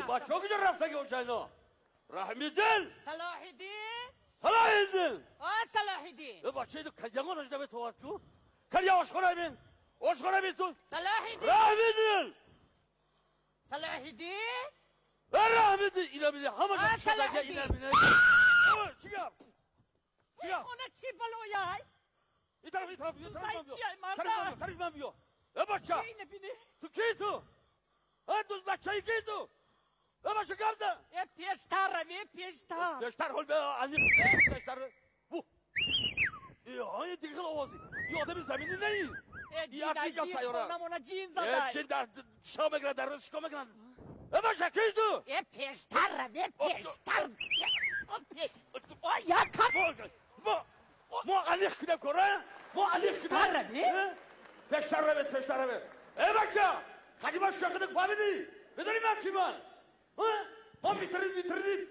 بچه ها کجا رفتن که اونجا اینا؟ رحمیدین صلاح الدین صلاح الدین صلاح الدین بچه اینا کلیانگا داشته به توات کو کلیا آشخونه بین آشخونه بین تو صلاح الدین رحمیدین صلاح الدین رحمیدین اینا بیده همه شده که اینا بیده چیگم خونه چی بلویای این طرف بیا طرف من بیا بچه اینه بینه تو کی تو؟ دوست بچه ای کی تو؟ بچه کم ده پیشتر روی پیشتر حال به علی پیشتر بو های دیگه آوازی یه آدم زمینی نهی جین خونمونه جین زده جین در شا بگرن در روز شکا بگرن بچه کی تو؟ پیشتر روی پیشتر یا کم ما علیخ کدم کنه؟ ما علیخ پیشتر روی پیشتر روی بچه خیلی باش شاکدک فهمیدی؟ بدونی من چی من؟ ما بیتردیم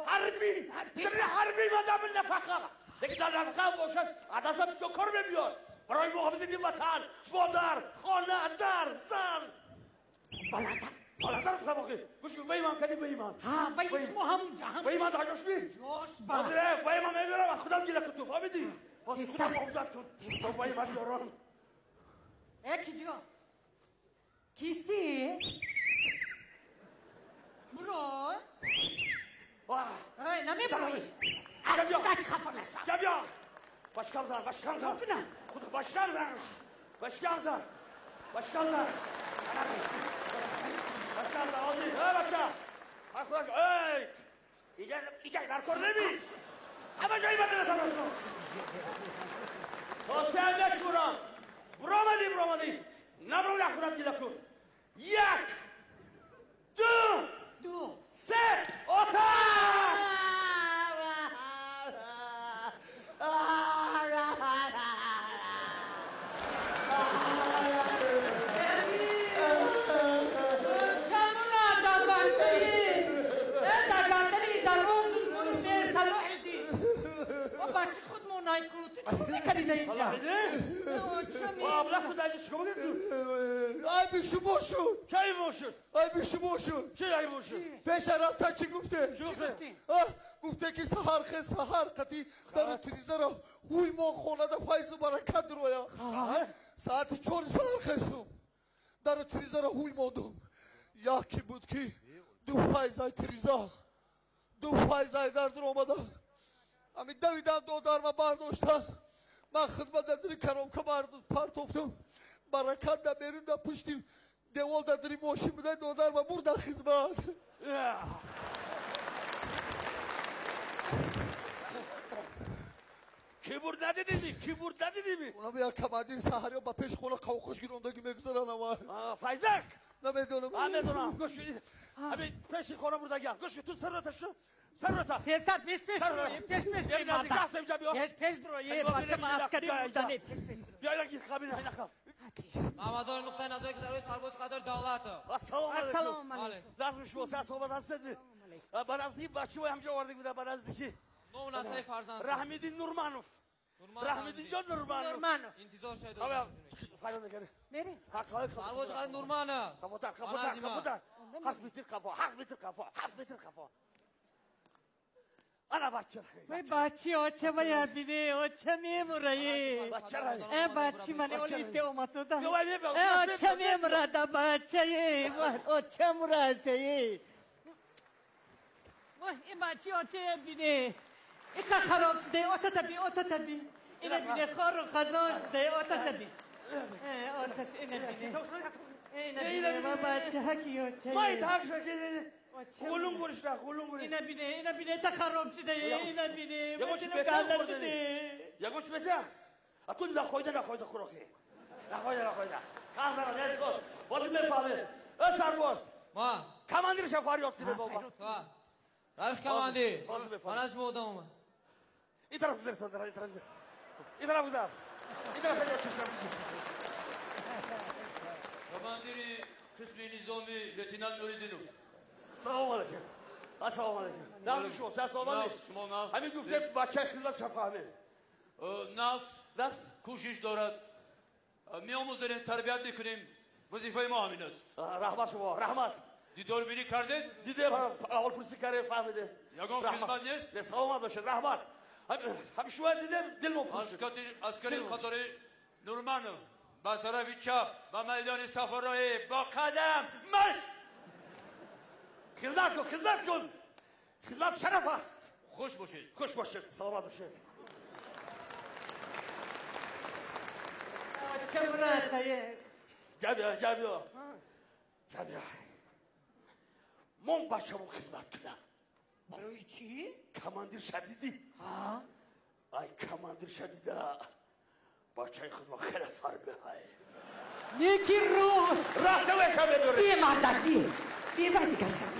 حربی من دام نفقه دیگه در نفقه باشد عدسم سکر بمیار برای محافظه این وطن مادر خانه در زن بالاتر افتر باقی گوش کن وی من کدی وی من وی اسمو همونجا وی من دا جوش بی مادره وی من میبرم خودم گیره کن تو فهمیدی خودم محافظت کن تو وی من یارم کی جا کیستی؟ برو نمی بروی از خفر نشم جبیا باشکم زن خود باشکم زن آزی بچه ایجا در کار نمی همه جایی بدنه تناسون تا سه هم نشورم برو آمدی نبرو نخونت گیده کن یک دو سه آتش بچه خود مونای کود چی میکنید اینجا؟ ابله تو داشتی چیکار میکنید؟ ای بیشو باشون کی باشون؟ چی ای باشون؟ پیش رفته چی گفته؟ گفته که سهر قطی در تریزه را خوی ما خونه دا فایز و برکت رویا ساعت 4 سهر خستم در تریزه را خوی ماندم یکی بود که دو فایزای تریزه دو فایزای در در آمده همین دویدم دو درمه برداشتن من خدمت دادری کرم که پرت افتم برکت دا بیرون دا پشتی دیوال دادری ماشین بوده دو درمه بردن خدمت کی برد ندیدی؟ اونا بیا کمادین سهری و با پیش خونه خوش گیروندگی میگذارن اما فایزک نمیدونم گوش کنید همین پیش خونه بردگی گوش تو سر رو تا پیش دروی بچه ما عسکری بردنی بیا اینا گیر خبینه اینا خب نامدار نقطه نظری که در سرباز قدر دولت السلام علیکم لازم شما سه صحبت هستید بعد از این بچه های همجا وارد بوده بعد از دیگه نو نسای فرزند رحمیدین نورمانوف رحمیدین جان نورمانوف انتظار شاید فایده نگره میری سرباز قدر نورمانه حق بیتر کفا انا بچه بچه چه باید بینه چه میمورایی بچه من اولیسته اومسوده چه میمورده بچه چه مراشه این بچه چه بینه این خراب شده آتا تبی اینه بینه خار و خزان شده آتش بی آتش اینه بینه بچه حکی چه مایت حق شده قولون گوش نه اینه بینه تا خراب شده اینه بینه یکوچ بهتر شده یکوچ بهتر اتون نخویده خوراکی نخویده کازارا نیست کن بازی میفهمه سرباز ما کماندیر شفاری یاد کده بابا رایف کماندیر من از مودم اومد این طرف گذار این طرف پیدا چشم کماندیری قسم نظامی لتینان نوریدینوف سلام علیکم نفس شما سلام همین گفته بچه خدمت شفاهمه نفس کوشش دارد میآموزیم تربیت میکنیم وظیفه ما همین است. رحمت شما رحمت. دیدار بینی کردید؟ دیدم اول پرسی کردم فهمیده. یگان خدمت نیست؟ نه سلامت باشید رحمت. همیشه باید دیدم دل مفروش. عسکری قطار نورمن با طرف چپ و میدان صفرایی با قدم مش. خدمت کن خدمت کن. خدمت شرف است. خوش باشید. خوش باشید سلامت باشید. چه مرتایه جابیا من بچه‌مو خدمت کنم. برای چی؟ کماندیر شدیدی ای کماندیر شدیده بچه خودم خیلی فربه های نیکی روز رفته وشم بداره بی مردکی بی بدی کشم